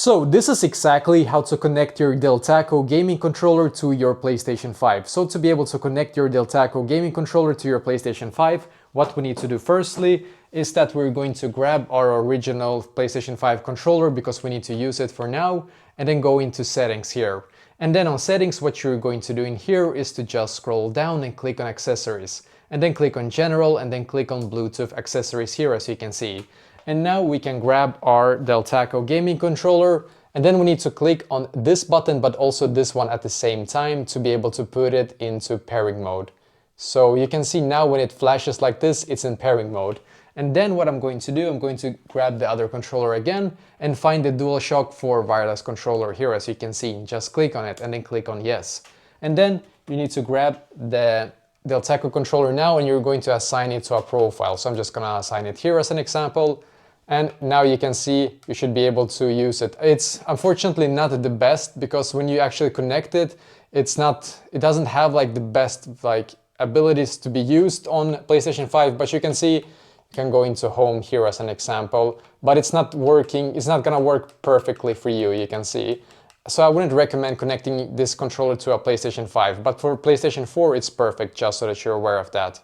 So this is exactly how to connect your DELTACO gaming controller to your PlayStation 5. So to be able to connect your DELTACO gaming controller to your PlayStation 5, what we need to do firstly is that we're going to grab our original PlayStation 5 controller because we need to use it for now, and then go into settings here. And then on settings, what you're going to do in here is to just scroll down and click on accessories, and then click on general, and then click on Bluetooth accessories here, as you can see. And now we can grab our DELTACO gaming controller, and then we need to click on this button but also this one at the same time to be able to put it into pairing mode. So you can see now when it flashes like this, it's in pairing mode. And then what I'm going to do, I'm going to grab the other controller again and find the DualShock 4 wireless controller here, as you can see. Just click on it and then click on yes. And then you need to grab the DELTACO controller now, and you're going to assign it to a profile. So I'm just gonna assign it here as an example. And now you can see you should be able to use it. It's unfortunately not the best because when you actually connect it, it doesn't have like the best like abilities to be used on PlayStation 5, but you can see you can go into home here as an example, but it's not working, it's not gonna work perfectly for you, you can see. So I wouldn't recommend connecting this controller to a PlayStation 5, but for PlayStation 4 it's perfect, just so that you're aware of that.